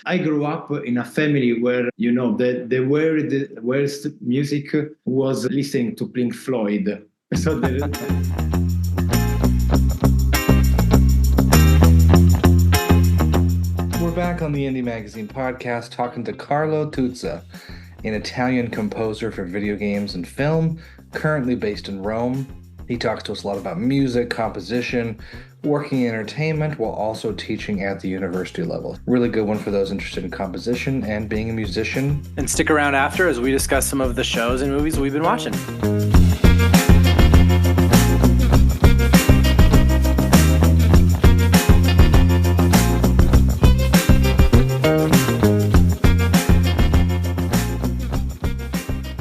I grew up in a family where, the worst music was listening to Pink Floyd. So We're back on the Indie Magazine podcast talking to Carlo Tuzza, an Italian composer for video games and film, currently based in Rome. He talks to us a lot about music, composition, working in entertainment, while also teaching at the university level. Really good one for those interested in composition and being a musician. And stick around after as we discuss some of the shows and movies we've been watching.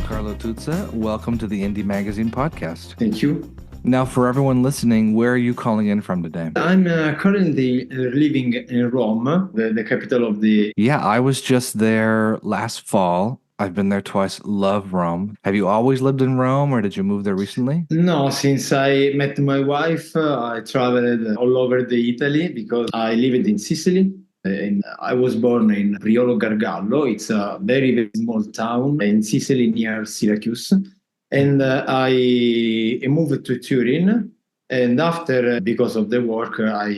Carlo Tuzza, welcome to the Indie Magazine podcast. Thank you. Now, for everyone listening, where are you calling in from today? I'm currently living in Rome, the capital of the... Yeah, I was just there last fall. I've been there twice. Love Rome. Have you always lived in Rome, or did you move there recently? No, since I met my wife, I traveled all over the Italy because I lived in Sicily. And I was born in Priolo Gargallo. It's a very, very small town in Sicily near Syracuse. And I moved to Turin. And after, because of the work, I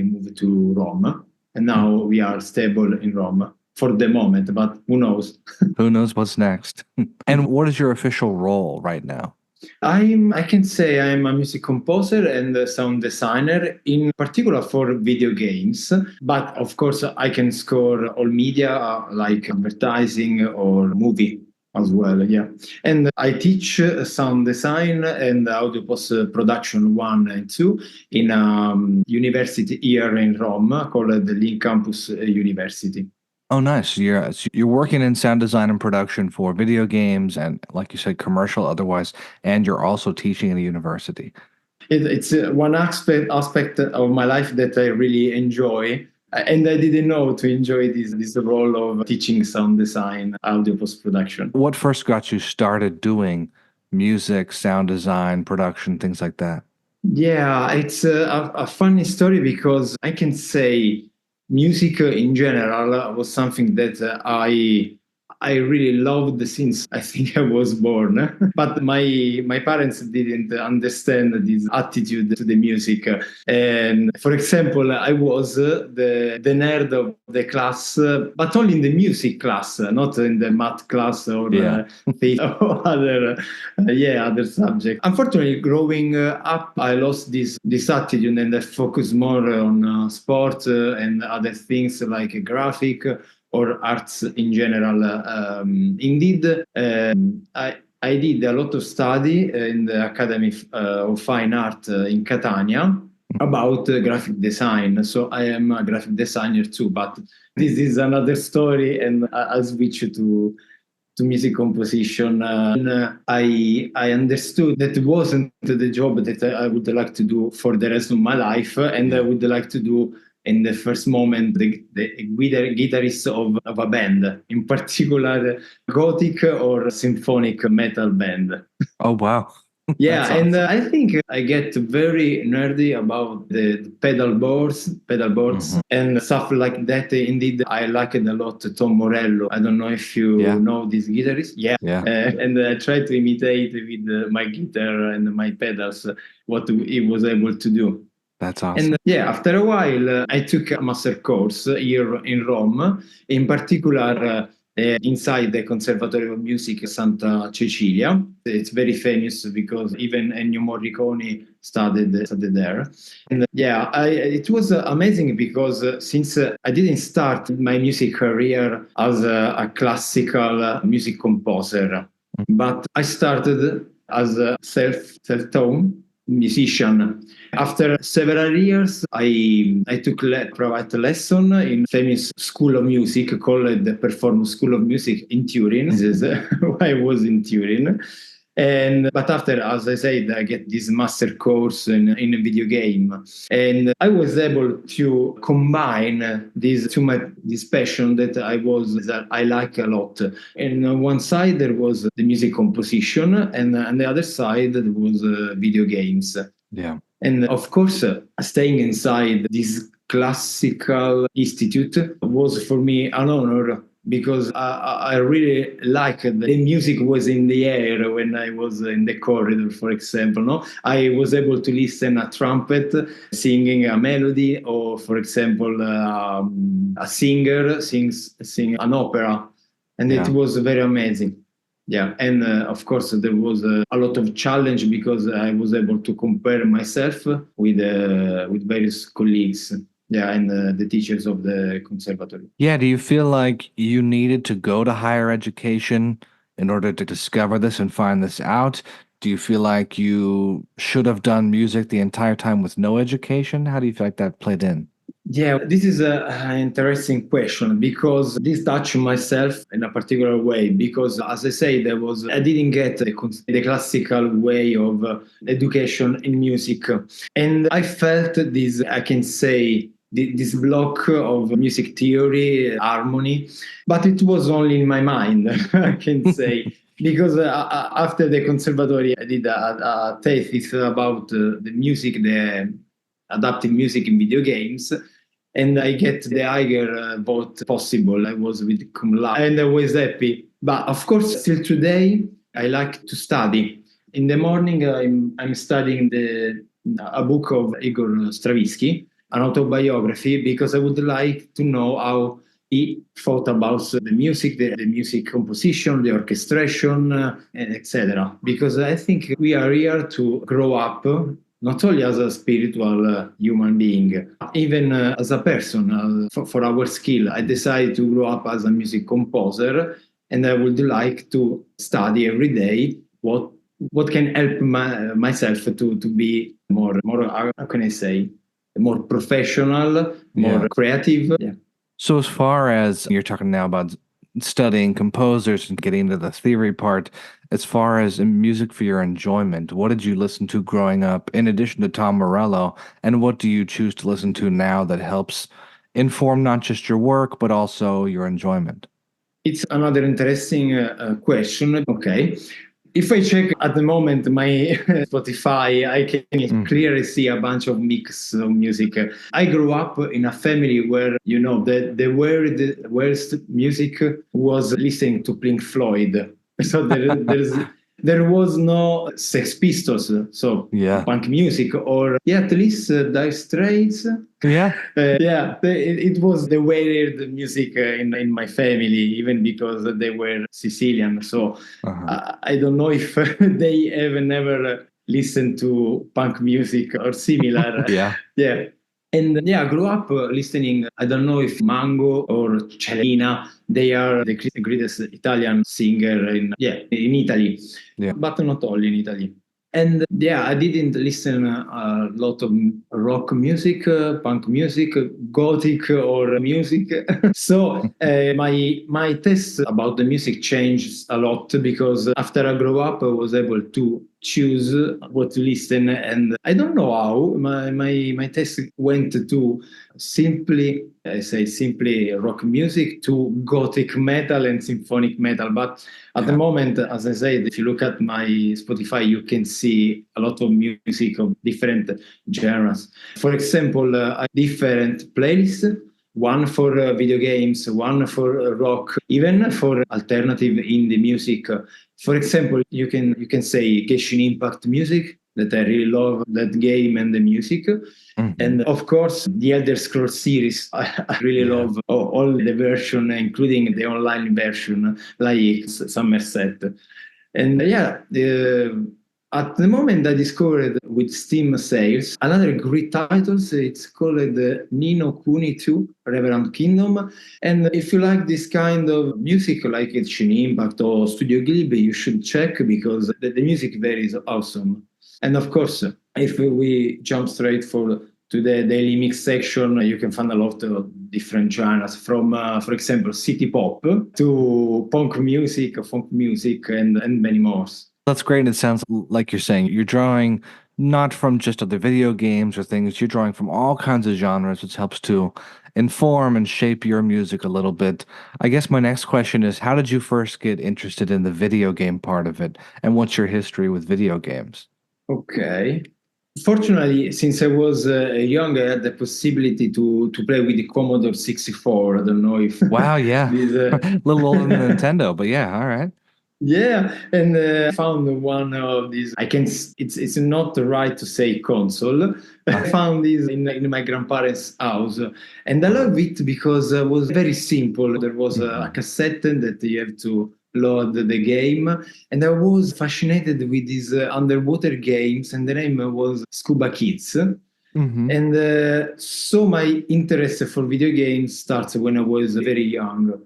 moved to Rome. And now we are stable in Rome for the moment, but who knows? Who knows what's next? And what is your official role right now? I can say I'm a music composer and a sound designer, in particular for video games. But of course, I can score all media like advertising or movie as well. Yeah, and I teach sound design and audio post production 1 and 2 in a university here in Rome called the Link Campus University. Oh, nice. You're working in sound design and production for video games and, like you said, commercial otherwise, and you're also teaching in a university. It's one aspect of my life that I really enjoy. And I didn't know to enjoy this role of teaching sound design, audio post-production. What first got you started doing music, sound design, production, things like that? Yeah, it's a funny story because I can say music in general was something that I really loved since I think I was born. But my parents didn't understand this attitude to the music. And for example, I was the nerd of the class, but only in the music class, not in the math class or faith or other subjects. Unfortunately, growing up, I lost this attitude and I focused more on sport and other things like graphic or arts in general. Indeed, I did a lot of study in the Academy of Fine Art in Catania about graphic design. So I am a graphic designer too, but this is another story, and I'll switch to music composition. I understood that it wasn't the job that I would like to do for the rest of my life, and I would like to do in the first moment the guitarist of a band, in particular gothic or symphonic metal band. Oh, wow. Yeah, awesome. And I think I get very nerdy about the pedal boards and stuff like that. Indeed, I liked a lot Tom Morello. I don't know if you know this guitarist. Yeah. And I try to imitate with my guitar and my pedals what he was able to do. That's awesome. And after a while, I took a master course here in Rome, in particular inside the Conservatory of Music Santa Cecilia. It's very famous because even Ennio Morricone studied there. And it was amazing because since I didn't start my music career as a classical music composer, but I started as a self-taught musician. After several years, I took private lesson in famous school of music called the Performance School of Music in Turin. This is why I was in Turin. But after, as I said, I get this master course in a video game. And I was able to combine this passion that I like a lot. And on one side, there was the music composition, and on the other side, there was video games. Yeah. And of course, staying inside this Classical Institute was for me an honor because I really liked the music was in the air when I was in the corridor, for example. No, I was able to listen a trumpet singing a melody, or for example, a singer sing an opera, and it Yeah. was very amazing. Yeah, and of course there was a lot of challenge because I was able to compare myself with various colleagues. Yeah, and the teachers of the conservatory. Yeah, do you feel like you needed to go to higher education in order to discover this and find this out? Do you feel like you should have done music the entire time with no education? How do you feel like that played in? Yeah, this is an interesting question because this touched myself in a particular way. Because, as I said, I didn't get the classical way of education in music, and I felt this. I can say this block of music theory, harmony, but it was only in my mind. I can say. Because after the conservatory, I did a thesis about the music, the adapting music in video games, and I get the higher vote possible. I was with cum laude, and I was happy. But of course, still today, I like to study. In the morning, I'm studying a book of Igor Stravinsky, an autobiography, because I would like to know how he thought about the music, the music composition, the orchestration, etc. Because I think we are here to grow up not only as a spiritual human being, even as a person, for our skill. I decided to grow up as a music composer, and I would like to study every day what can help myself to be more how can I say, more professional, more Yeah. creative. Yeah. So, as far as you're talking now about studying composers and getting into the theory part, as far as music for your enjoyment, what did you listen to growing up in addition to Tom Morello? And what do you choose to listen to now that helps inform not just your work, but also your enjoyment? It's another interesting question. Okay. If I check at the moment my Spotify, I can clearly see a bunch of mix of music. I grew up in a family where, the worst music was listening to Pink Floyd. So there was no Sex Pistols, so Yeah. punk music, or yeah, at least Dire Straits. Yeah. It was the weird music in my family, even because they were Sicilian. So I don't know if they even ever listened to punk music or similar. Yeah. Yeah. And yeah, I grew up listening. I don't know if Mango or Celina, they are the greatest Italian singer in Italy, Yeah. but not only in Italy. And yeah, I didn't listen a lot of rock music, punk music, gothic or music. So my taste about the music changed a lot because after I grew up, I was able to choose what to listen, and I don't know how my taste went to simply rock music to gothic metal and symphonic metal. But at the moment, as I said, if you look at my Spotify, you can see a lot of music of different genres. For example, different playlists. One for video games, one for rock, even for alternative indie music. For example, you can say Genshin Impact music, that I really love that game and the music. And of course, the Elder Scrolls series, I really love all the version, including the online version, like Somerset. And at the moment, I discovered with Steam sales another great titles. It's called Nino Kuni 2, Reverend Kingdom. And if you like this kind of music, like Genshin Impact or Studio Ghibli, you should check because the music there is awesome. And of course, if we jump straight to the daily mix section, you can find a lot of different genres from, for example, city pop to punk music, funk music, and many more. That's great. And it sounds like you're saying you're drawing not from just other video games or things, you're drawing from all kinds of genres, which helps to inform and shape your music a little bit. I guess my next question is, how did you first get interested in the video game part of it? And what's your history with video games? Okay. Fortunately, since I was young, I had the possibility to play with the Commodore 64. I don't know if Wow, yeah. this. A little older than Nintendo, but yeah, all right. Yeah, and I found one of these. I can. It's not right to say console. I found this in my grandparents' house, and I love it because it was very simple. There was a cassette that you have to load the game, and I was fascinated with these underwater games, and the name was Scuba Kids. Mm-hmm. And so my interest for video games starts when I was very young.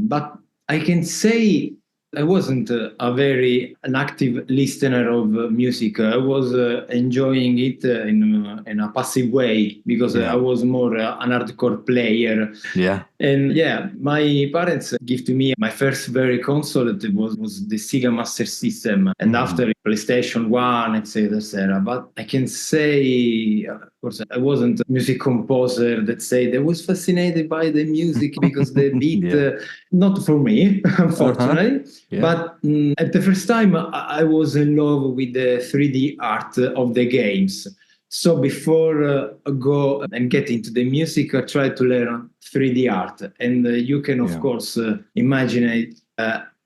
But I can say I wasn't a very an active listener of music. I was enjoying it in a passive way because I Yeah. was more an hardcore player. Yeah. And yeah, my parents give to me my first very console. It was the Sega Master System, and after PlayStation One, etc., etc. But I can say, of course, I wasn't a music composer that said I was fascinated by the music because the beat, Yeah. not for me, unfortunately. Yeah. But at the first time, I was in love with the 3D art of the games. So before I go and get into the music, I try to learn 3D art, and you can of Yeah. course imagine it.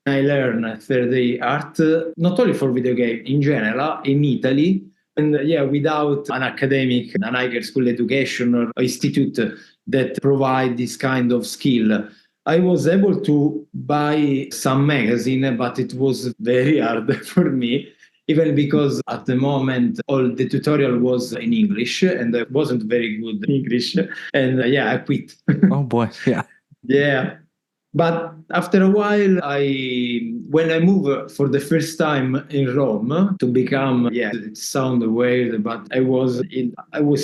I learn 3D art not only for video game in general in Italy, and yeah, without an academic, an higher school education or institute that provide this kind of skill. I was able to buy some magazine, but it was very hard for me, even because at the moment all the tutorial was in English and I wasn't very good in English. And yeah, I quit. Oh boy. Yeah. Yeah. But after a while, when I moved for the first time in Rome to become, yeah, it sounds weird, but I was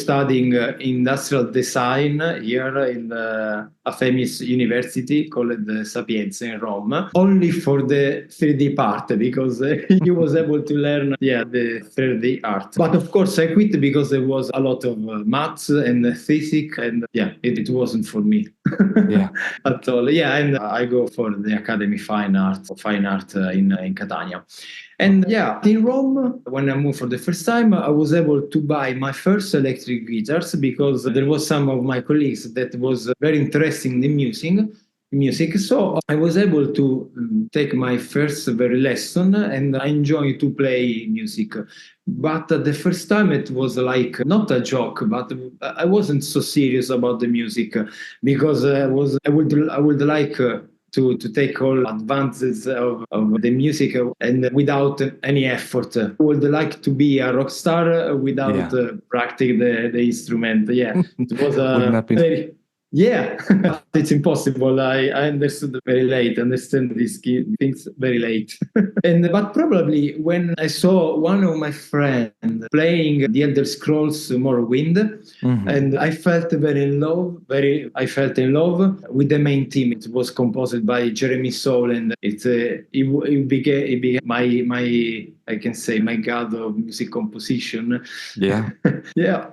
studying industrial design here in a famous university called the Sapienza in Rome, only for the 3D part because he was able to learn, yeah, the 3D art. But of course, I quit because there was a lot of maths and physics, and yeah, it wasn't for me. Yeah. At all. Yeah, and I go for the Academy Fine Art in Catania. And yeah, in Rome, when I moved for the first time, I was able to buy my first electric guitars because there was some of my colleagues that was very interested in the music. So I was able to take my first very lesson and I enjoy to play music. But the first time it was like not a joke, but I wasn't so serious about the music because I would like to take all advances of the music and without any effort. I would like to be a rock star without practicing the instrument. Yeah, it was Wouldn't that be very. Yeah, it's impossible. I understood very late, understand these things very late. But probably when I saw one of my friends playing the Elder Scrolls Morrowind, and I felt I felt in love with the main theme. It was composed by Jeremy Soule, and it became my I can say my god of music composition. Yeah. Yeah.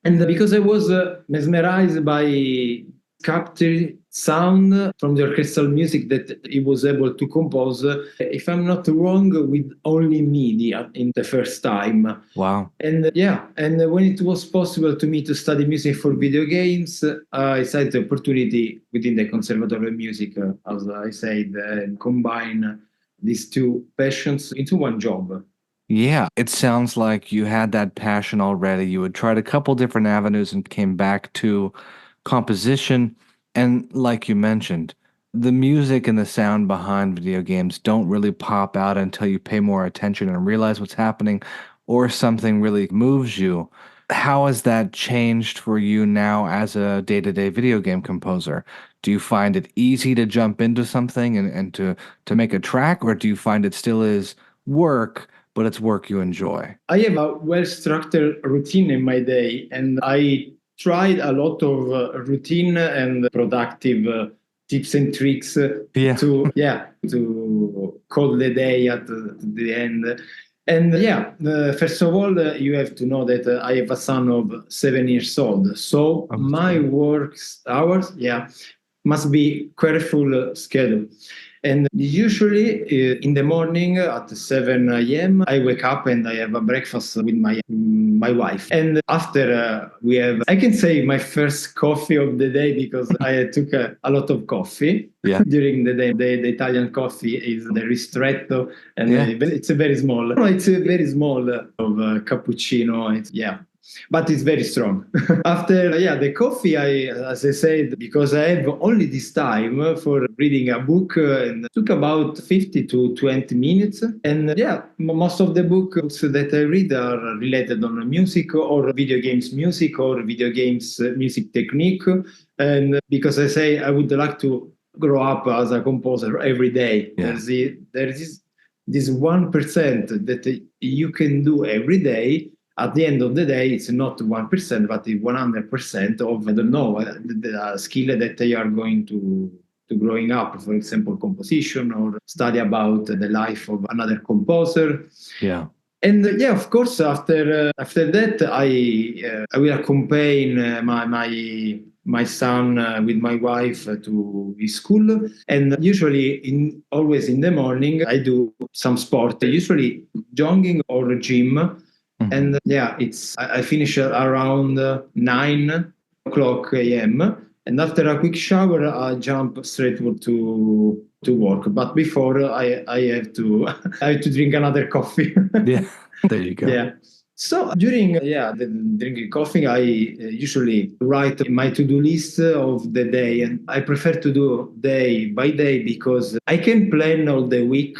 And because I was mesmerized by captured sound from the orchestral music that he was able to compose, if I'm not wrong, with only MIDI in the first time. Wow. And yeah, and when it was possible to me to study music for video games, I saw the opportunity within the Conservatory of Music, as I said, and combine these two passions into one job. Yeah, it sounds like you had that passion already. You had tried a couple different avenues and came back to composition. And like you mentioned, the music and the sound behind video games don't really pop out until you pay more attention and realize what's happening or something really moves you. How has that changed for you now as a day-to-day video game composer? Do you find it easy to jump into something and to make a track, or do you find it still is work, but it's work you enjoy? I have a well-structured routine in my day, and I tried a lot of routine and productive tips and tricks Yeah. to call the day at the end. And yeah, first of all, you have to know that I have a son of 7 years old, so my work hours, yeah, must be careful schedule. And usually in the morning at 7 a.m., I wake up and I have a breakfast with my wife. And after we have, I can say my first coffee of the day because I took a lot of coffee during the day. The Italian coffee is the ristretto, and it's a very small. No, it's a very small of cappuccino. But it's very strong. After the coffee, as I said, because I have only this time for reading a book, and it took about 50 to 20 minutes. And most of the books that I read are related on music or video games music or video games music technique. And because I say I would like to grow up as a composer every day. There is this 1% that you can do every day. At the end of the day, it's not 1%, but 100% of, I don't know, the skill that they are going to growing up, for example, composition or study about the life of another composer. Yeah. And of course, after that, I will accompany my son with my wife to his school. And usually, always in the morning, I do some sport, usually jogging or gym. And I finish around 9 o'clock a.m. And after a quick shower, I jump straight to work. But before I have to I have to drink another coffee. Yeah, there you go. Yeah. So during the drinking coffee, I usually write my to-do list of the day, and I prefer to do day by day because I can plan all the week.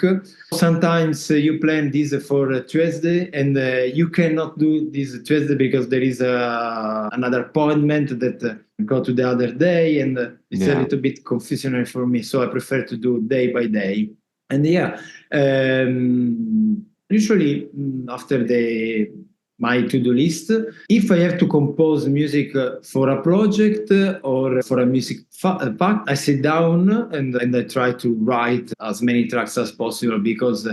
Sometimes you plan this for Tuesday, and you cannot do this Tuesday because there is another appointment that go to the other day, and it's a little bit confusing for me. So I prefer to do day by day, and usually after my to-do list, if I have to compose music for a project or for a music pack, I sit down and I try to write as many tracks as possible because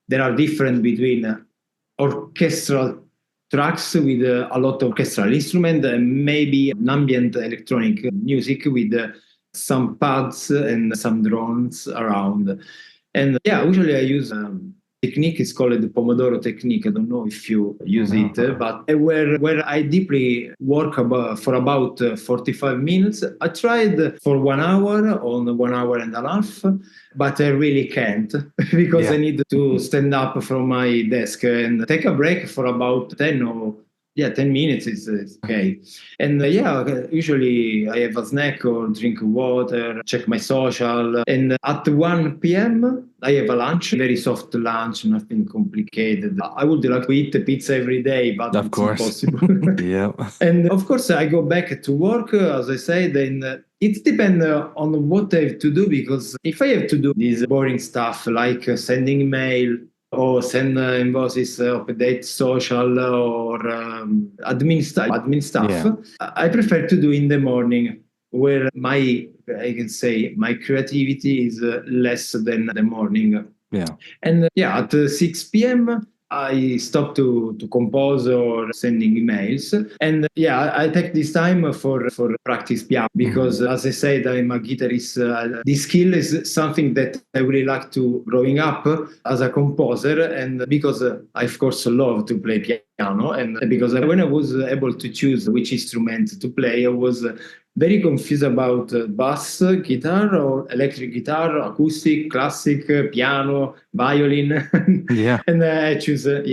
there are different between orchestral tracks with a lot of orchestral instrument and maybe an ambient electronic music with some pads and some drones around. And usually I use technique is called the Pomodoro technique. I don't know if you use it, but where I deeply work for about 45 minutes. I tried for 1 hour on 1 hour and a half, but I really can't because I need to stand up from my desk and take a break for about 10 minutes is okay. And usually I have a snack or drink water, check my social. And at 1 p.m., I have a lunch, very soft lunch, nothing complicated. I would like to eat pizza every day, but it's impossible. Yeah. And of course, I go back to work, as I said, and it depends on what I have to do, because if I have to do this boring stuff like sending email, or send invoices, update social, or admin stuff. I prefer to do in the morning, where my creativity is less than the morning. Yeah. And at 6 p.m. I stop to compose or sending emails. And I take this time for practice piano because, as I said, I'm a guitarist. This skill is something that I really like to growing up as a composer, and because I, of course, love to play piano. And because when I was able to choose which instrument to play, I was very confused about bass guitar or electric guitar, acoustic, classic, piano, violin. And I choose the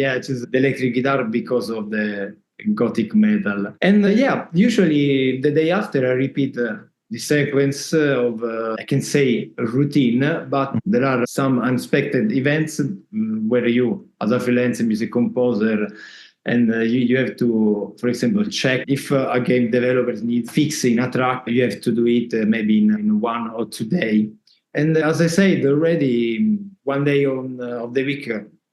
electric guitar because of the gothic metal. And usually the day after I repeat the sequence of, I can say, routine, but there are some unexpected events where you, as a freelance music composer, and you have to, for example, check if a game developer needs fixing a track. You have to do it maybe in 1 or 2 days. And as I said already, one day of the week,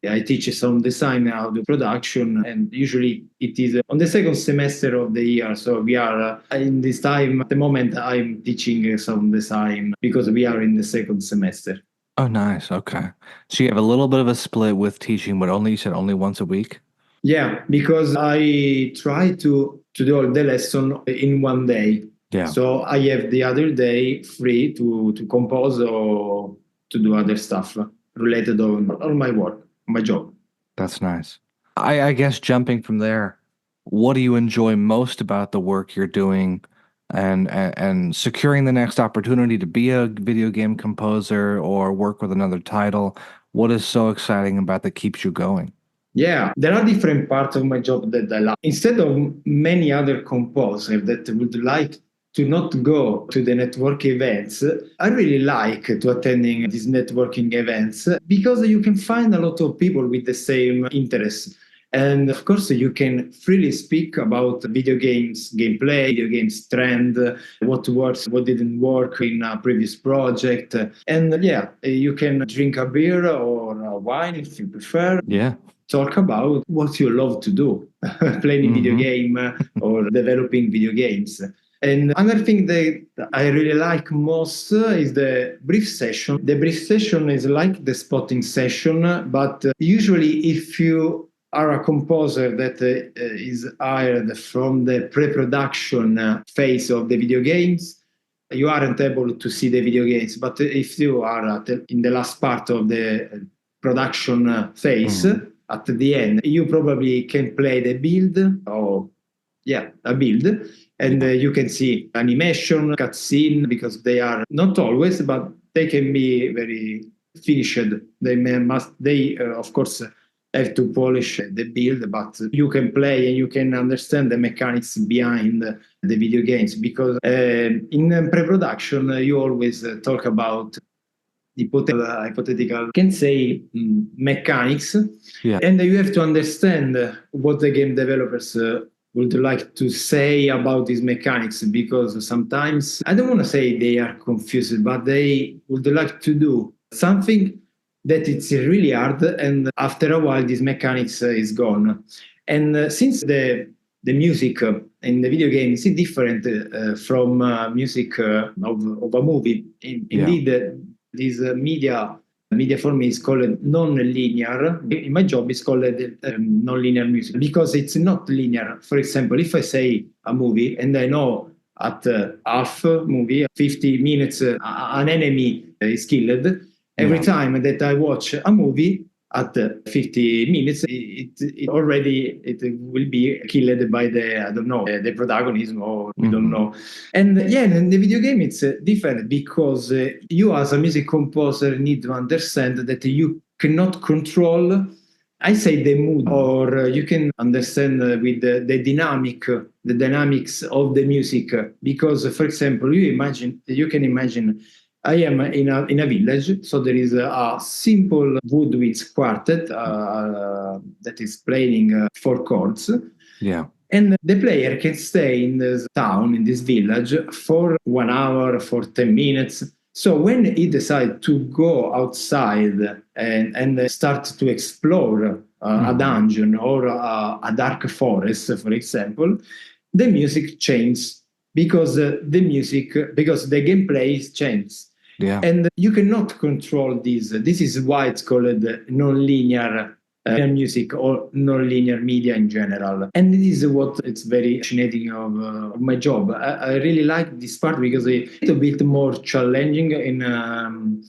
I teach some design, how to production, and usually it is on the second semester of the year. So we are in this time, at the moment, I'm teaching some design because we are in the second semester. Oh, nice. Okay. So you have a little bit of a split with teaching, but you said only once a week? Yeah, because I try to do all the lesson in 1 day. Yeah. So I have the other day free to compose or to do other stuff related on my work, my job. That's nice. I guess jumping from there, what do you enjoy most about the work you're doing and securing the next opportunity to be a video game composer or work with another title? What is so exciting about that keeps you going? Yeah, there are different parts of my job that I like. Instead of many other composers that would like to not go to the network events, I really like to attending these networking events because you can find a lot of people with the same interests. And of course, you can freely speak about video games gameplay, video games trend, what works, what didn't work in a previous project. And yeah, you can drink a beer or a wine if you prefer. Yeah. Talk about what you love to do, playing video game or developing video games. And another thing that I really like most is the brief session. The brief session is like the spotting session, but usually if you are a composer that is hired from the pre-production phase of the video games, you aren't able to see the video games. But if you are in the last part of the production phase, at the end, you probably can play the build or a build, and you can see animation, cutscene, because they are not always, but they can be very finished. They of course have to polish the build, but you can play and you can understand the mechanics behind the video games, because in pre-production you always talk about hypothetical, can say mechanics, and you have to understand what the game developers would like to say about these mechanics, because sometimes, I don't want to say they are confused, but they would like to do something that it's really hard, and after a while this mechanics is gone. And since the music in the video game is different from music of a movie, indeed this media for me is called non-linear. In my job, it's called non-linear music because it's not linear. For example, if I say a movie and I know at half movie, 50 minutes, an enemy is killed, every time that I watch a movie at 50 minutes, it will be killed by the protagonism, or we don't know. And in the video game, it's different because you as a music composer need to understand that you cannot control, I say, the mood, or you can understand with the dynamics of the music. Because, for example, you can imagine I am in a village, so there is a simple woodwinds quartet that is playing 4 chords. Yeah. And the player can stay in this town, in this village, for 1 hour, for 10 minutes. So when he decides to go outside and start to explore a dungeon or a dark forest, for example, the music changes because the gameplay changes. Yeah. And you cannot control this. This is why it's called non-linear music or non-linear media in general. And this is what it's very fascinating of my job. I really like this part because it's a bit more challenging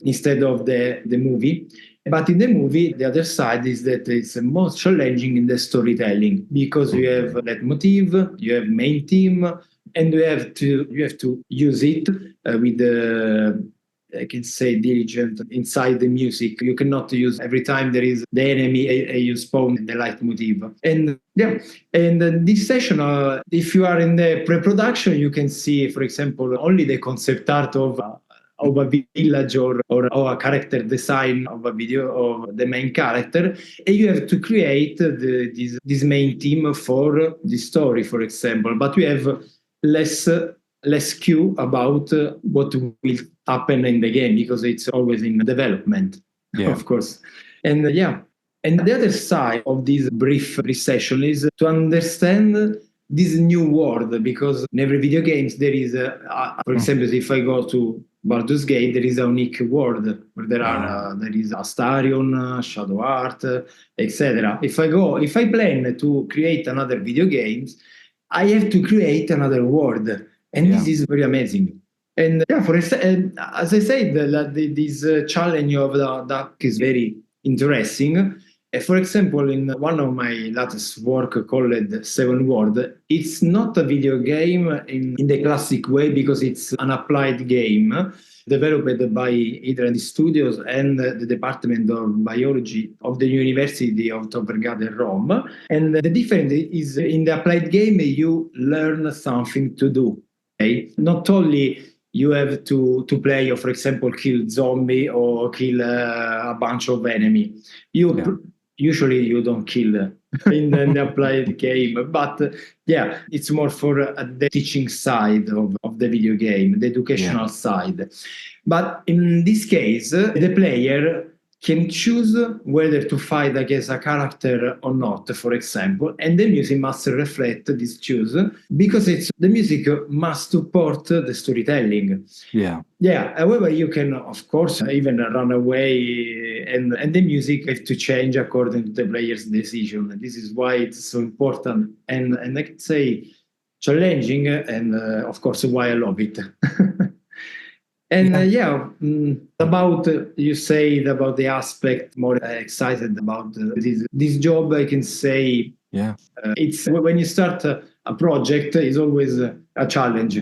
instead of the movie. But in the movie, the other side is that it's more challenging in the storytelling because you have leitmotiv, you have main theme, and you have to use it with the I can say diligent inside the music. You cannot use every time there is the enemy you spawn the leitmotiv. And this session, if you are in the pre-production, you can see, for example, only the concept art of a village or a character design of a video of the main character, and you have to create this main theme for the story, for example. But we have less cue about what will happen in the game because it's always in development, of course. And and the other side of this brief session is to understand this new world, because in every video games there is, for example, if I go to Baldur's Gate, there is a unique world where there is Astarion, Shadow Art, etc. If I plan to create another video games, I have to create another world. And this is very amazing And yeah, as I said, this challenge of the duck is very interesting. For example, in one of my latest work called Seven World, it's not a video game in the classic way because it's an applied game developed by Hydrant Studios and the Department of Biology of the University of Tor Vergata, Rome. And the difference is in the applied game, you learn something to do. Okay? Not only you have to play or, for example, kill zombie or kill a bunch of enemy. Usually you don't kill in the applied game, but yeah, it's more for the teaching side of the video game, the educational side. But in this case, the player can choose whether to fight against a character or not, for example, and the music must reflect this choice because the music must support the storytelling. Yeah. However, you can, of course, even run away, and the music has to change according to the player's decision. This is why it's so important, and I could say challenging, and of course, why I love it. And about you said about the aspect more excited about this job, I can say it's when you start a project, it's always a challenge.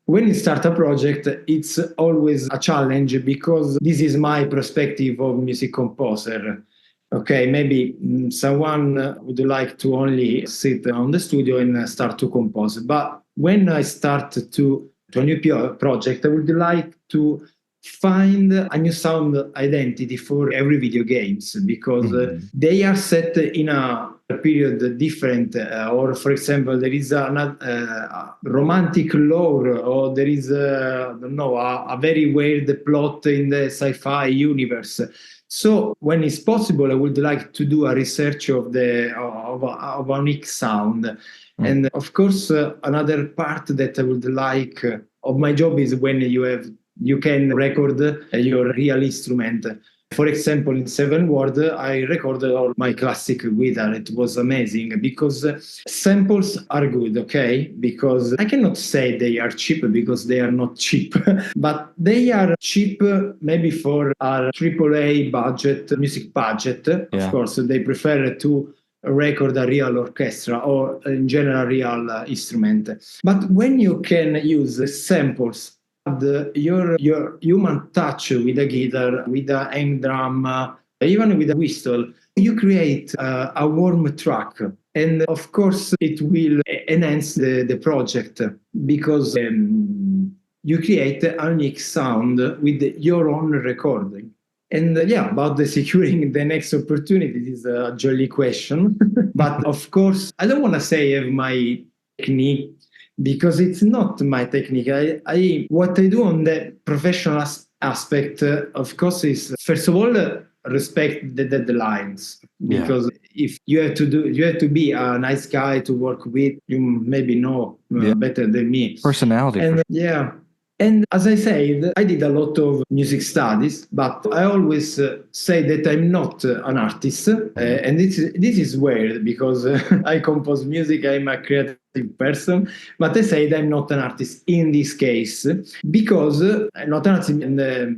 When you start a project, it's always a challenge because this is my perspective of music composer. Okay, maybe someone would like to only sit on the studio and start to compose, but when I start to a new project, I would like to find a new sound identity for every video games because they are set in a period different, or for example, there is a romantic lore, or there is a very weird plot in the sci-fi universe. So when it's possible, I would like to do a research of a unique sound. And of course, another part that I would like of my job is when you can record your real instrument. For example, in Seven World, I recorded all my classic guitar. It was amazing because samples are good, okay? Because I cannot say they are cheap because they are not cheap, but they are cheap maybe for a AAA budget, music budget. Of course, they prefer to record a real orchestra or in general real instrument. But when you can use samples, your human touch with a guitar, with a hand drum, even with a whistle, you create a warm track. And of course, it will enhance the project because you create a unique sound with your own recording. And about the securing the next opportunity is a jolly question. But of course, I don't want to say my technique because it's not my technique. What I do on the professional aspect, of course, is first of all respect the deadlines because if you have to be a nice guy to work with. You maybe know better than me. Personality. And And as I said, I did a lot of music studies, but I always say that I'm not an artist. And this is weird because I compose music, I'm a creative person, but I say I'm not an artist in this case because I'm not an artist in the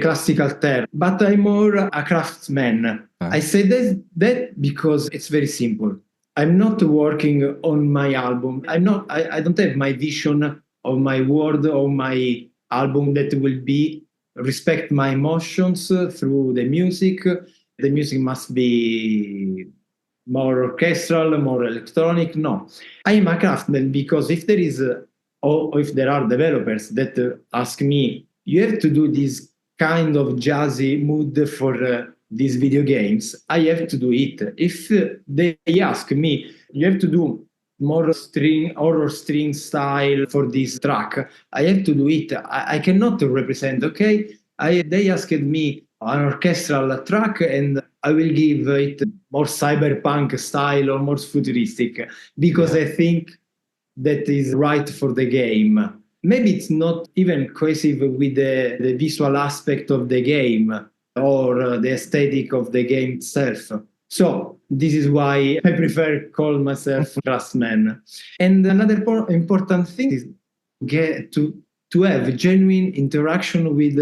classical term, but I'm more a craftsman. I say that because it's very simple. I'm not working on my album. I don't have my vision of my word or my album that will be respect my emotions through the music. The music must be more orchestral, more electronic. No, I am a craftsman because if there is or if there are developers that ask me, you have to do this kind of jazzy mood for these video games, I have to do it. If they ask me, you have to do more horror string style for this track, I have to do it. I cannot represent, okay? They asked me an orchestral track and I will give it more cyberpunk style or more futuristic because I think that is right for the game. Maybe it's not even cohesive with the visual aspect of the game or the aesthetic of the game itself. So this is why I prefer call myself craftsman. And another important thing is get to have genuine interaction with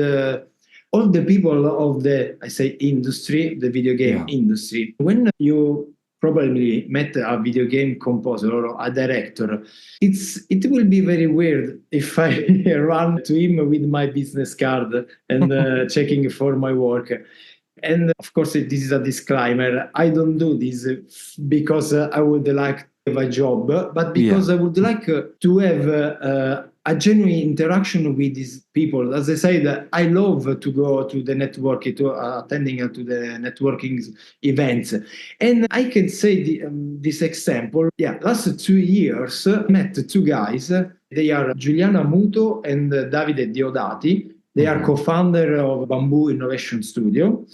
all the people of the, I say, industry, the video game industry. When you probably met a video game composer or a director, it will be very weird if I run to him with my business card and checking for my work. And of course, this is a disclaimer. I don't do this because I would like to have a job, but because I would like to have a genuine interaction with these people. As I said, I love to go to the networking, to attending to the networking events. And I can say this example. Yeah, last 2 years, I met two guys. They are Giuliana Muto and Davide Diodati. They are co-founder of Bamboo Innovation Studio.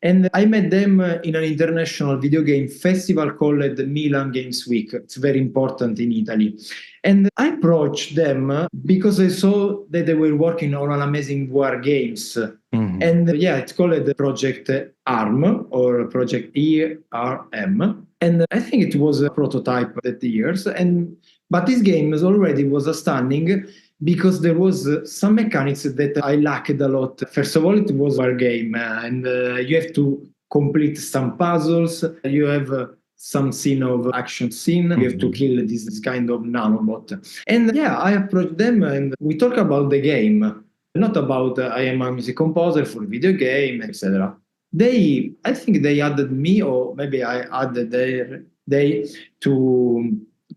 And I met them in an international video game festival called the Milan Games Week. It's very important in Italy. And I approached them because I saw that they were working on an amazing war games. And it's called Project ARM or Project ERM. And I think it was a prototype that years. But this game already was outstanding because there was some mechanics that I lacked a lot. First of all, it was a game, and you have to complete some puzzles. You have some scene of action scene. You have to kill this kind of nanobot. And I approached them and we talk about the game, not about I am a music composer for video game, etc. I think they added me, or maybe I added they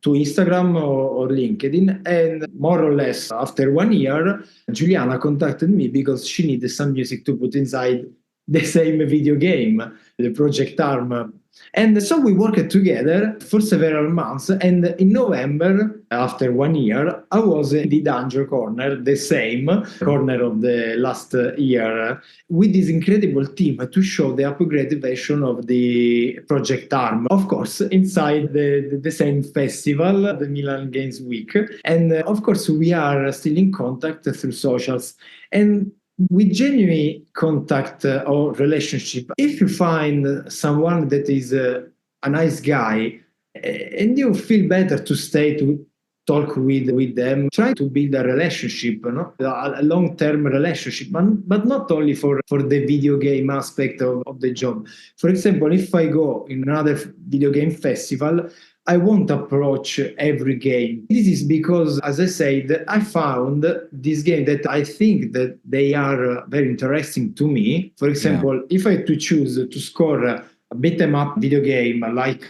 to Instagram or LinkedIn, and more or less after 1 year, Giuliana contacted me because she needed some music to put inside the same video game, the Project ARM. And so we worked together for several months, and in November, after 1 year, I was in the Danger Corner, the same corner of the last year, with this incredible team to show the upgraded version of the Project ARM, of course, inside the same festival, the Milan Games Week. And of course, we are still in contact through socials. And with genuine contact or relationship, if you find someone that is a nice guy and you feel better to stay to talk with them, try to build a relationship, a long-term relationship, but not only for the video game aspect of the job. For example, if I go in another video game festival, I won't approach every game. This is because, as I said, I found this game that I think that they are very interesting to me. For example, if I had to choose to score a beat 'em up video game like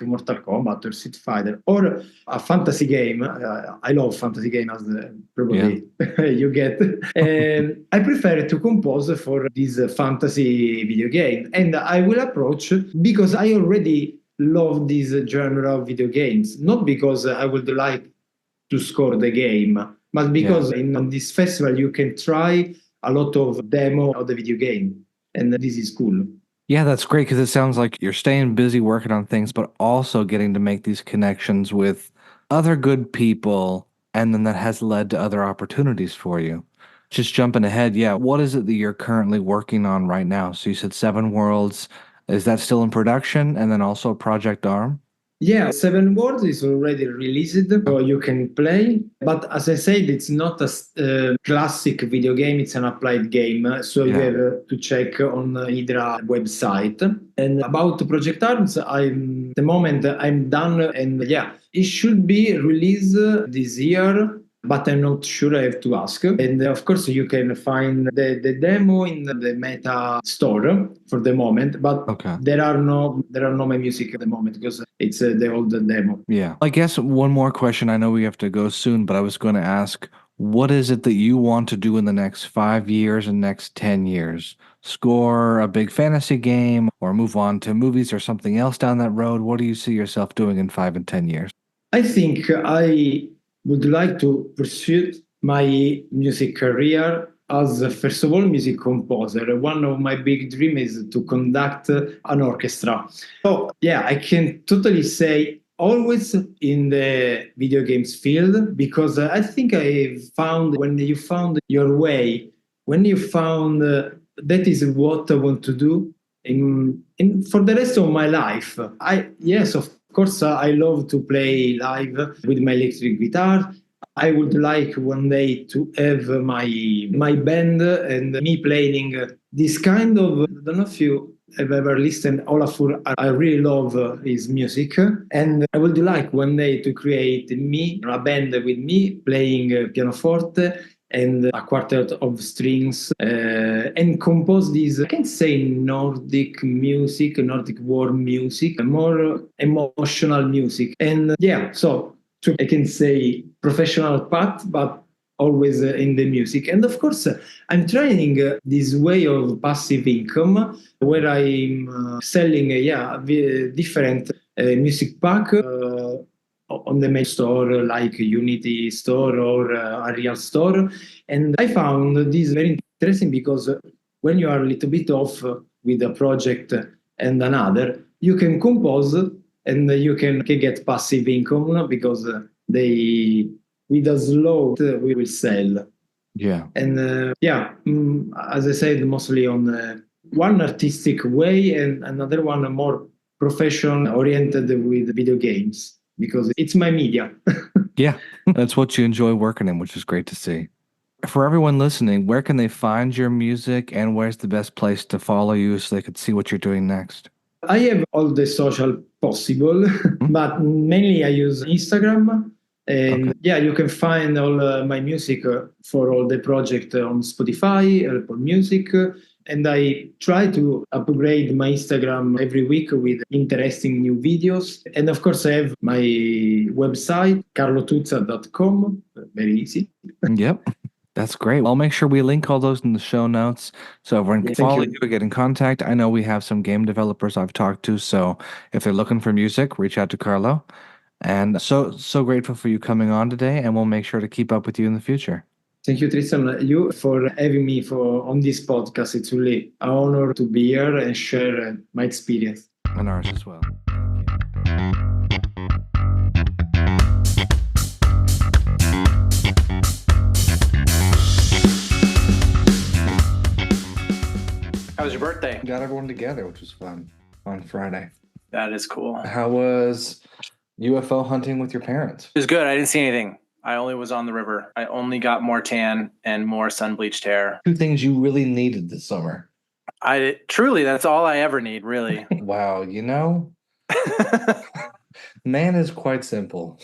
Mortal Kombat or Street Fighter or a fantasy game, I love fantasy games as probably you get. I prefer to compose for this fantasy video game, and I will approach because I already love this genre of video games, not because I would like to score the game, but because in this festival you can try a lot of demo of the video game, and this is cool. Yeah, that's great because it sounds like you're staying busy working on things, but also getting to make these connections with other good people, and then that has led to other opportunities for you. Just jumping ahead, what is it that you're currently working on right now? So you said 7 Worlds. Is that still in production? And then also Project ARM? Yeah, 7 Worlds is already released, so you can play. But as I said, it's not a classic video game, it's an applied game. So you have to check on Hydra website. And about Project Arms, the moment I'm done, and it should be released this year. But I'm not sure, I have to ask. And of course, you can find the demo in the Meta store for the moment, but there are no my music at the moment because it's the old demo. Yeah. I guess one more question. I know we have to go soon, but I was going to ask, what is it that you want to do in the next 5 years and next 10 years? Score a big fantasy game or move on to movies or something else down that road? What do you see yourself doing in 5 and 10 years? I think I would like to pursue my music career as, first of all, music composer. One of my big dreams is to conduct an orchestra. So, I can totally say always in the video games field, because I think I found when you found your way, when you found that is what I want to do for the rest of my life. Of course, I love to play live with my electric guitar. I would like one day to have my band and me playing this kind of. I don't know if you have ever listened. Olafur, I really love his music, and I would like one day to create a band with me playing pianoforte and a quartet of strings and compose this, I can say, Nordic music, Nordic war music, more emotional music. And so I can say professional path, but always in the music. And of course, I'm trying this way of passive income where I'm selling, different music pack on the main store, like Unity store or a real store. And I found this very interesting because when you are a little bit off with a project and another, you can compose and you can get passive income because they with a slow we will sell. Yeah. And as I said, mostly on one artistic way and another one more professional oriented with video games because it's my media. Yeah. That's what you enjoy working in, which is great to see. For everyone listening, where can they find your music and where's the best place to follow you so they could see what you're doing next? I have all the social possible, but mainly I use Instagram. And you can find all my music for all the project on Spotify, Apple Music. And I try to upgrade my Instagram every week with interesting new videos. And of course, I have my website, carlotuzza.com. Very easy. Yep. That's great. I'll make sure we link all those in the show notes so everyone can follow you, get in contact. I know we have some game developers I've talked to, so if they're looking for music, reach out to Carlo. And so grateful for you coming on today, and we'll make sure to keep up with you in the future. Thank you, Tristan, you for having me on this podcast. It's really an honor to be here and share my experience. And ours as well. How was your birthday? Got everyone together, which was fun on Friday. That is cool. How was UFO hunting with your parents? It was good. I didn't see anything. I only was on the river. I only got more tan and more sun-bleached hair. 2 things you really needed this summer. Truly, that's all I ever need, really. Wow, man is quite simple.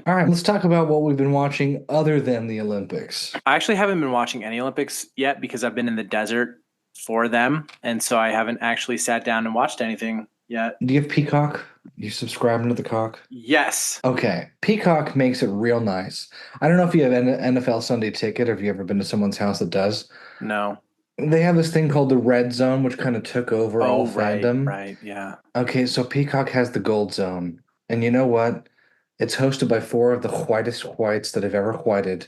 All right, let's talk about what we've been watching other than the Olympics. I actually haven't been watching any Olympics yet because I've been in the desert for them, and so I haven't actually sat down and watched anything yet. Do you have Peacock? You subscribing to the Cock? Yes. Okay. Peacock makes it real nice. I don't know if you have an NFL Sunday ticket or if you've ever been to someone's house that does. No. They have this thing called the Red Zone, which kind of took over all fandom. Right, yeah. Okay, so Peacock has the Gold Zone. And you know what? It's hosted by 4 of the whitest whites that have ever whited,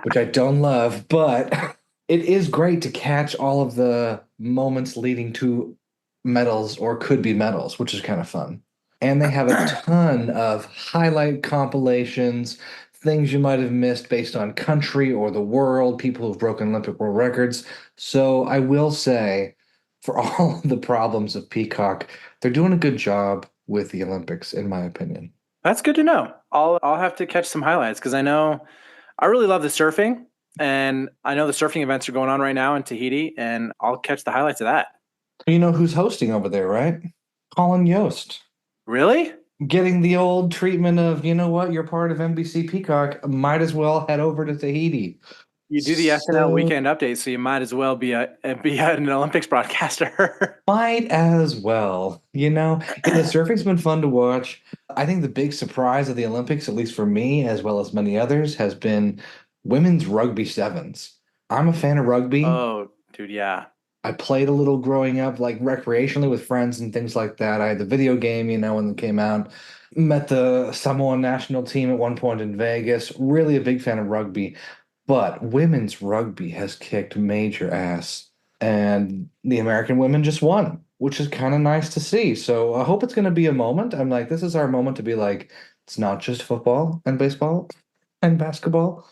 which I don't love, but it is great to catch all of the moments leading to medals or could be medals, which is kind of fun. And they have a ton of highlight compilations, things you might have missed based on country or the world, people who've broken Olympic world records. So I will say, for all of the problems of Peacock, they're doing a good job with the Olympics, in my opinion. That's good to know. I'll have to catch some highlights because I really love the surfing, and I know the surfing events are going on right now in Tahiti, and I'll catch the highlights of that. You know who's hosting over there, right? Colin Yost. Really? Getting the old treatment of, you know what, you're part of NBC Peacock, might as well head over to Tahiti. You do the SNL weekend update, so you might as well be an Olympics broadcaster. Might as well. The surfing's been fun to watch. I think the big surprise of the Olympics, at least for me, as well as many others, has been women's rugby sevens. I'm a fan of rugby. Oh, dude, yeah. I played a little growing up, like recreationally with friends and things like that. I had the video game, when it came out. Met the Samoan national team at one point in Vegas. Really a big fan of rugby. But women's rugby has kicked major ass. And the American women just won, which is kind of nice to see. So I hope it's going to be a moment. I'm like, this is our moment to be like, it's not just football and baseball and basketball.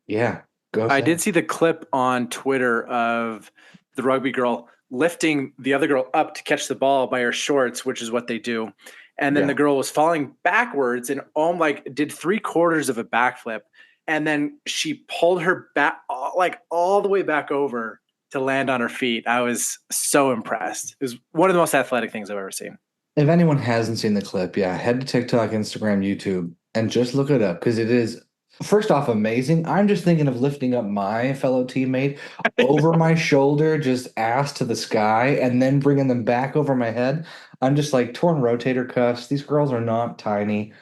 Yeah, go. I did see the clip on Twitter of the rugby girl lifting the other girl up to catch the ball by her shorts, which is what they do. And then Yeah. the girl was falling backwards and like did 3/4 of a backflip. And then she pulled her back like all the way back over to land on her feet. I was so impressed. It was one of the most athletic things I've ever seen. If anyone hasn't seen the clip, yeah, head to TikTok, Instagram, YouTube, and just look it up because it is, first off, amazing. I'm just thinking of lifting up my fellow teammate over my shoulder, just ass to the sky, and then bringing them back over my head. I'm just like torn rotator cuffs. These girls are not tiny.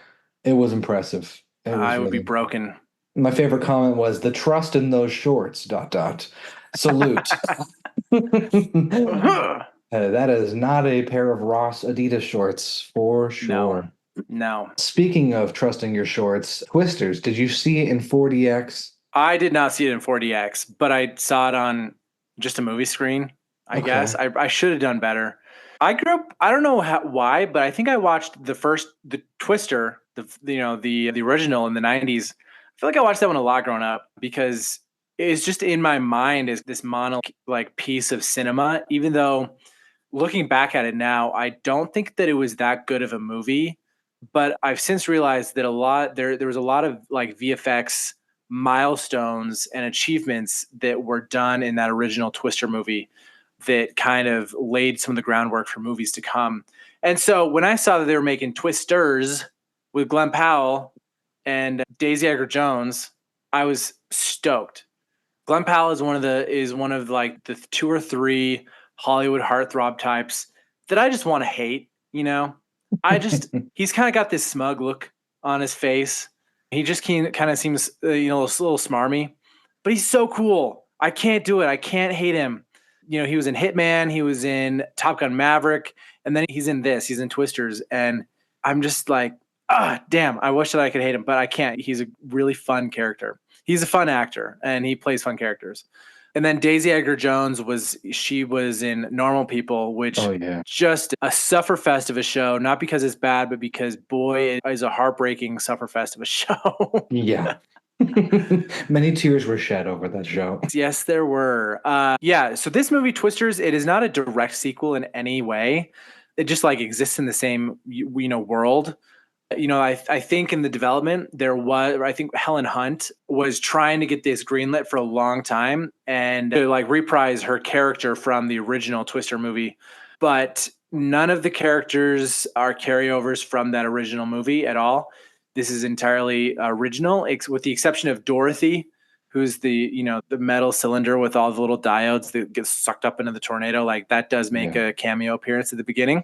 It was impressive. It was I would be really. broken. My favorite comment was the trust in those shorts, dot, dot. Salute. That is not a pair of Ross Adidas shorts for sure. No. Speaking of trusting your shorts, Twisters, did you see it in 4DX? I did not see it in 4DX, but I saw it on just a movie screen, I Okay. guess. I should have done better. I grew up, I don't know why, but I think I watched the Twister, the original in the 90s. I feel like I watched that one a lot growing up because it's just in my mind as this mono like piece of cinema, even though looking back at it now, I don't think that it was that good of a movie, but I've since realized that there was a lot of like VFX milestones and achievements that were done in that original Twister movie that kind of laid some of the groundwork for movies to come. And so when I saw that they were making Twisters with Glenn Powell and Daisy Edgar Jones, I was stoked. Glenn Powell is one of like the 2 or 3 Hollywood heartthrob types that I just want to hate, you know? He's kind of got this smug look on his face. He just kind of seems, a little smarmy, but he's so cool. I can't do it. I can't hate him. He was in Hitman, he was in Top Gun Maverick, and then he's in this. He's in Twisters, and I'm just like, damn, I wish that I could hate him, but I can't. He's a really fun character. He's a fun actor, and he plays fun characters. And then Daisy Edgar Jones was in Normal People, which just a sufferfest of a show, not because it's bad, but because boy, it is a heartbreaking sufferfest of a show. Yeah. Many tears were shed over that show. Yes, there were. So this movie, Twisters, it is not a direct sequel in any way. It just like exists in the same, world. I think in the development I think Helen Hunt was trying to get this greenlit for a long time and to like reprise her character from the original Twister movie, but none of the characters are carryovers from that original movie at all. This is entirely original, with the exception of Dorothy, who's the metal cylinder with all the little diodes that gets sucked up into the tornado. Like that does make a cameo appearance at the beginning.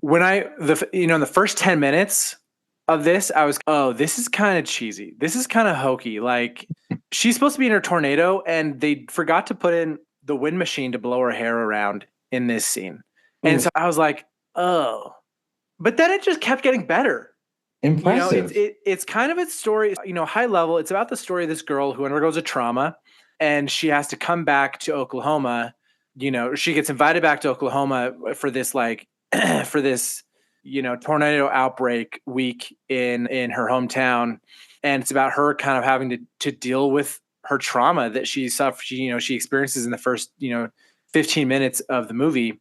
When in the first 10 minutes of this, I was, this is kind of cheesy. This is kind of hokey. Like she's supposed to be in her tornado and they forgot to put in the wind machine to blow her hair around in this scene. And so I was like, oh, but then it just kept getting better. Impressive. It's kind of its story, high level. It's about the story of this girl who undergoes a trauma and she has to come back to Oklahoma. She gets invited back to Oklahoma for this for this tornado outbreak week in her hometown. And it's about her kind of having to deal with her trauma that she suffered, she experiences in the first, 15 minutes of the movie.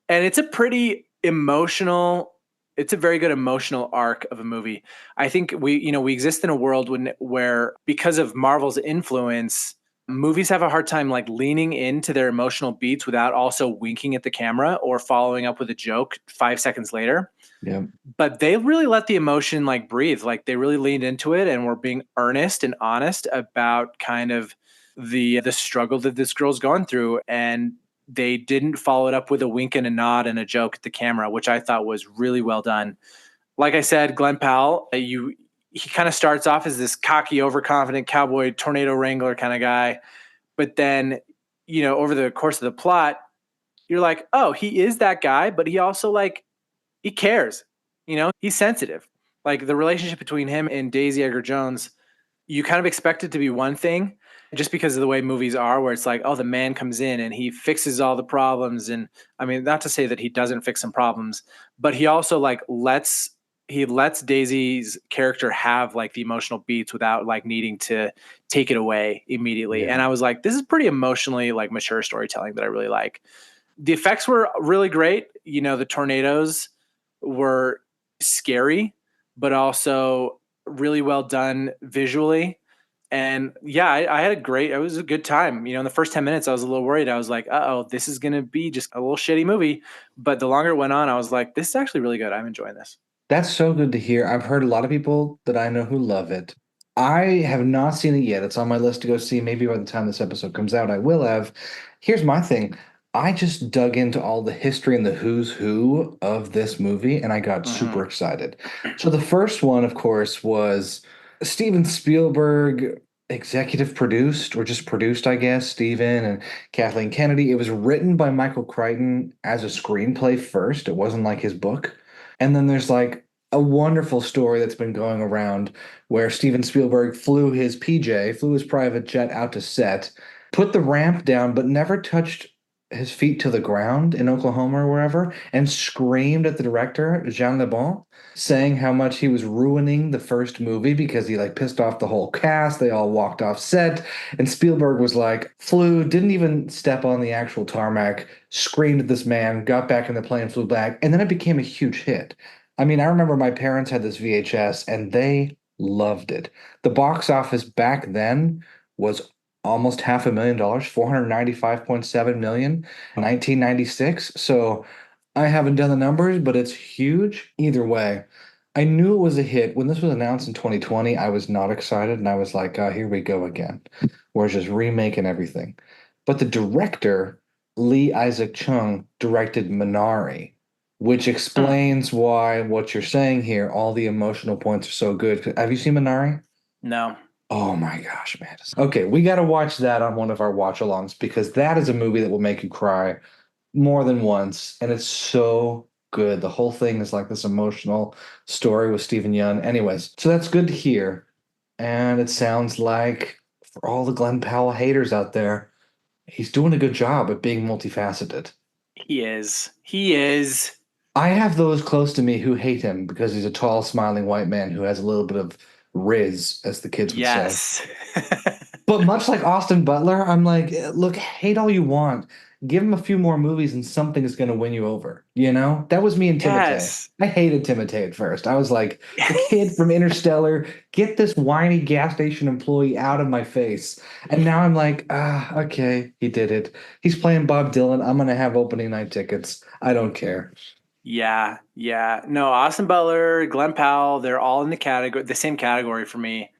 And it's a very good emotional arc of a movie. I think we exist in a world where because of Marvel's influence, movies have a hard time like leaning into their emotional beats without also winking at the camera or following up with a joke 5 seconds later. Yeah. But they really let the emotion like breathe. Like they really leaned into it and were being earnest and honest about kind of the struggle that this girl's gone through. And they didn't follow it up with a wink and a nod and a joke at the camera, which I thought was really well done. Like I said, Glenn Powell, he kind of starts off as this cocky, overconfident cowboy tornado wrangler kind of guy. But then, over the course of the plot, you're like, oh, he is that guy, but he also he cares, he's sensitive. Like the relationship between him and Daisy Edgar Jones, you kind of expect it to be one thing just because of the way movies are, where it's like, oh, the man comes in and he fixes all the problems. And I mean, not to say that he doesn't fix some problems, but he also lets Daisy's character have the emotional beats without needing to take it away immediately. Yeah. And I was like, this is pretty emotionally mature storytelling that I really like. The effects were really great. The tornadoes were scary, but also really well done visually. And yeah, I had it was a good time. In the first 10 minutes, I was a little worried. I was like, oh, this is going to be just a little shitty movie. But the longer it went on, I was like, this is actually really good. I'm enjoying this. That's so good to hear. I've heard a lot of people that I know who love it. I have not seen it yet. It's on my list to go see. Maybe by the time this episode comes out, I will have. Here's my thing. I just dug into all the history and the who's who of this movie, and I got Mm-hmm. super excited. So the first one, of course, was Steven Spielberg executive produced, or just produced, I guess, Steven and Kathleen Kennedy. It was written by Michael Crichton as a screenplay first. It wasn't like his book. And then there's like a wonderful story that's been going around where Steven Spielberg flew his private jet out to set, put the ramp down, but never touched his feet to the ground in Oklahoma or wherever, and screamed at the director, Jean Lebon, saying how much he was ruining the first movie because he like pissed off the whole cast. They all walked off set. And Spielberg was like, flew, didn't even step on the actual tarmac, screamed at this man, got back in the plane, flew back, and then it became a huge hit. I mean, I remember my parents had this VHS and they loved it. The box office back then was almost $500,000, 495.7 million, 1996. So I haven't done the numbers, but it's huge. Either way, I knew it was a hit. When this was announced in 2020, I was not excited and I was like, oh, here we go again. We're just remaking everything. But the director, Lee Isaac Chung, directed Minari, which explains why what you're saying here, all the emotional points are so good. Have you seen Minari? No. Oh my gosh, man. Okay, we got to watch that on one of our watch-alongs because that is a movie that will make you cry more than once, and it's so good. The whole thing is like this emotional story with Stephen Yeun. Anyways, so that's good to hear, and it sounds like for all the Glenn Powell haters out there, he's doing a good job at being multifaceted. He is. He is. I have those close to me who hate him because he's a tall, smiling white man who has a little bit of riz, as the kids would say. Yes. But much like Austin Butler, I'm like, look, hate all you want. Give him a few more movies and something is going to win you over. You know? That was me and Timothée. Yes. I hated Timothée at first. I was like, the kid from Interstellar, get this whiny gas station employee out of my face. And now I'm like, okay, he did it. He's playing Bob Dylan. I'm going to have opening night tickets. I don't care. Yeah. No, Austin Butler, Glenn Powell, they're all in the same category for me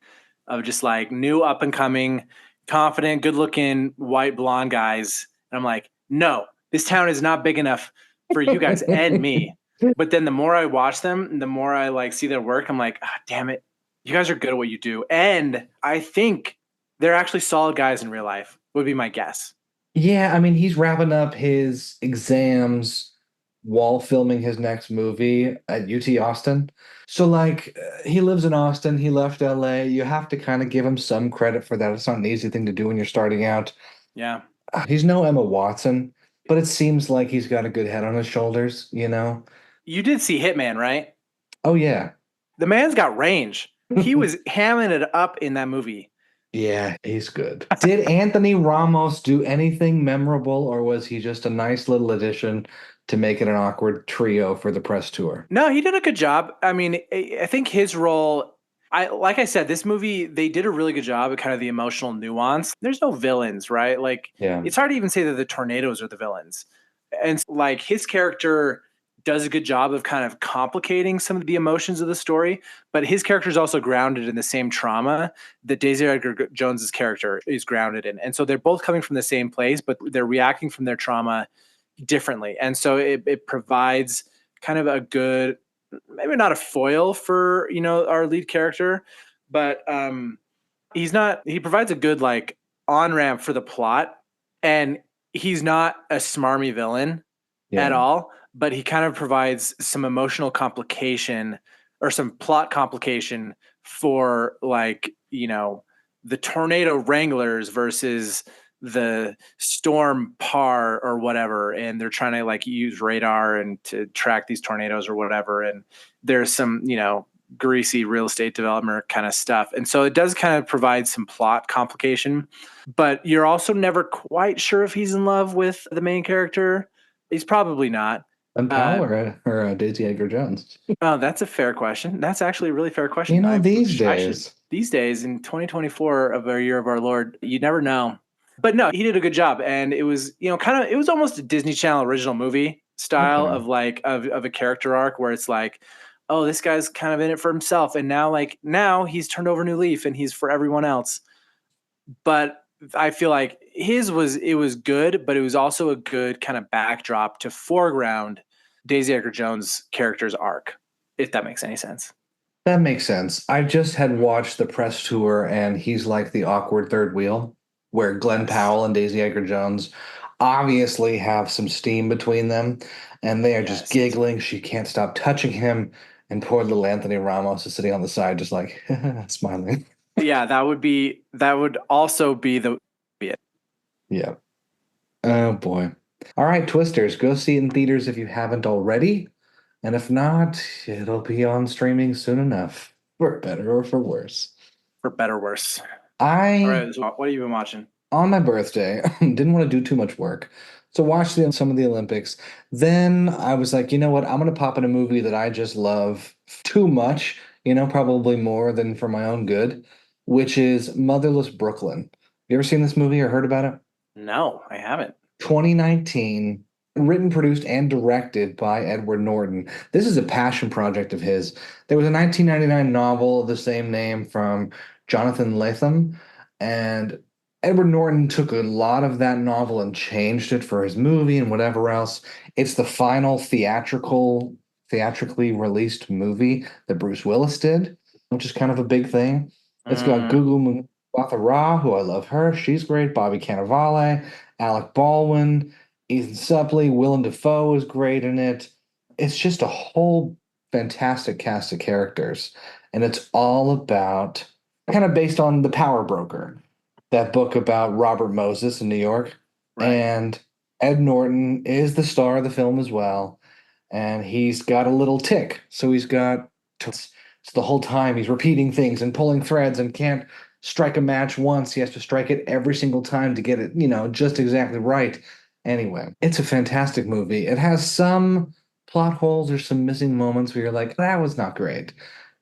of just like new up and coming, confident, good looking white blonde guys. And I'm like, no, this town is not big enough for you guys and me. But then the more I watch them, the more I like see their work, I'm like, damn it, you guys are good at what you do. And I think they're actually solid guys in real life, would be my guess. Yeah, I mean, he's wrapping up his exams while filming his next movie at UT Austin. So, like, he lives in Austin. He left LA. You have to kind of give him some credit for that. It's not an easy thing to do when you're starting out. Yeah. He's no Emma Watson, but it seems like he's got a good head on his shoulders, you know? You did see Hitman, right? Oh, yeah. The man's got range. He was hamming it up in that movie. Yeah, he's good. Did Anthony Ramos do anything memorable, or was he just a nice little addition to make it an awkward trio for the press tour? No, he did a good job. I mean, I think his role, like I said, this movie, they did a really good job at kind of the emotional nuance. There's no villains, right? Like, Yeah. it's hard to even say that the tornadoes are the villains. And like his character does a good job of kind of complicating some of the emotions of the story, but his character is also grounded in the same trauma that Daisy Edgar Jones's character is grounded in. And so they're both coming from the same place, but they're reacting from their trauma differently. And so it provides kind of a good, maybe not a foil for, our lead character, but he provides a good like on-ramp for the plot. And he's not a smarmy villain at all, but he kind of provides some emotional complication or some plot complication for like, the tornado wranglers versus the storm par or whatever. And they're trying to like use radar and to track these tornadoes or whatever. And there's some, greasy real estate development kind of stuff. And so it does kind of provide some plot complication, but you're also never quite sure if he's in love with the main character. He's probably not. Glenn Powell or Daisy Edgar Jones? Oh, that's a fair question. That's actually a really fair question. These days in 2024 of our year of our Lord, you never know. But no, he did a good job, and it was it was almost a Disney Channel original movie style of of a character arc where it's like, oh, this guy's kind of in it for himself, and now he's turned over a new leaf and he's for everyone else. But I feel like it was good, but it was also a good kind of backdrop to foreground Daisy Edgar Jones' character's arc, if that makes any sense. That makes sense. I just had watched the press tour, and he's like the awkward third wheel, where Glenn Powell and Daisy Edgar Jones obviously have some steam between them, and they are just giggling. She can't stop touching him, and poor little Anthony Ramos is sitting on the side, just like smiling. Yeah, that would also be it. Yeah. Oh boy. All right, Twisters, go see it in theaters if you haven't already. And if not, it'll be on streaming soon enough, for better or for worse. For better or worse. All right, so what have you been watching? On my birthday, didn't want to do too much work. So watched some of the Olympics. Then I was like, you know what? I'm going to pop in a movie that I just love too much, probably more than for my own good, which is Motherless Brooklyn. You ever seen this movie or heard about it? No, I haven't. 2019. Written, produced, and directed by Edward Norton. This is a passion project of his. There was a 1999 novel of the same name from Jonathan Lethem, and Edward Norton took a lot of that novel and changed it for his movie and whatever else. It's the final theatrically released movie that Bruce Willis did, which is kind of a big thing. It's got Gugu Mbatha-Raw, who I love her. She's great. Bobby Cannavale, Alec Baldwin, Ethan Suplee, Willem Dafoe is great in it. It's just a whole fantastic cast of characters. And it's all about, kind of based on The Power Broker, that book about Robert Moses in New York. Right. And Ed Norton is the star of the film as well. And he's got a little tick. So he's got, the whole time he's repeating things and pulling threads and can't strike a match once. He has to strike it every single time to get it, just exactly right. Anyway, it's a fantastic movie. It has some plot holes or some missing moments where you're like, that was not great.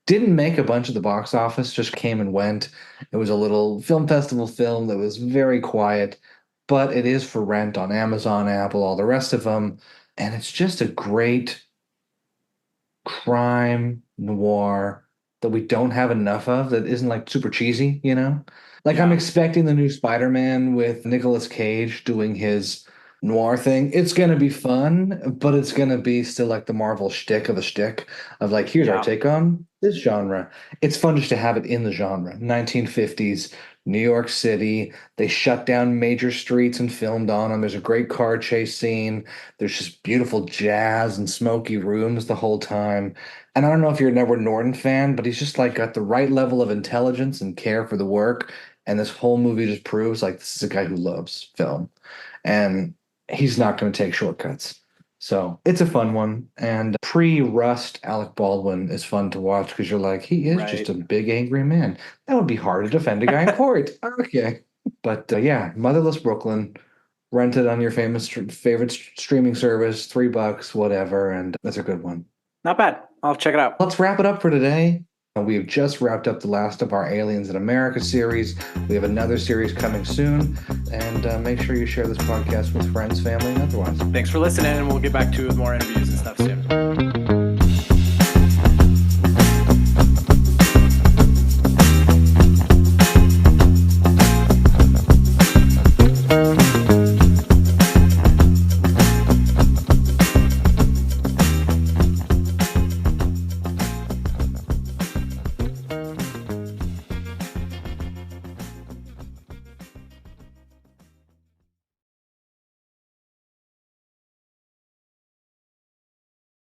Didn't make a bunch of the box office, just came and went. It was a little film festival film that was very quiet, but it is for rent on Amazon, Apple, all the rest of them. And it's just a great crime noir that we don't have enough of, that isn't like super cheesy, I'm expecting the new Spider-Man with Nicolas Cage doing his noir thing. It's going to be fun, but it's going to be still like the Marvel shtick of like, here's our take on this genre. It's fun just to have it in the genre. 1950s, New York City. They shut down major streets and filmed on them. There's a great car chase scene. There's just beautiful jazz and smoky rooms the whole time. And I don't know if you're an Edward Norton fan, but he's just like got the right level of intelligence and care for the work. And this whole movie just proves like this is a guy who loves film. And he's not going to take shortcuts. So it's a fun one. And pre-Rust Alec Baldwin is fun to watch because you're like, he is just a big angry man. That would be hard to defend a guy in court. Okay. But Motherless Brooklyn, rented on your favorite streaming service, $3, whatever. And that's a good one. Not bad. I'll check it out. Let's wrap it up for today. We have just wrapped up the last of our Aliens in America series. We have another series coming soon. And make sure you share this podcast with friends, family, and otherwise. Thanks for listening, and we'll get back to more interviews and stuff soon.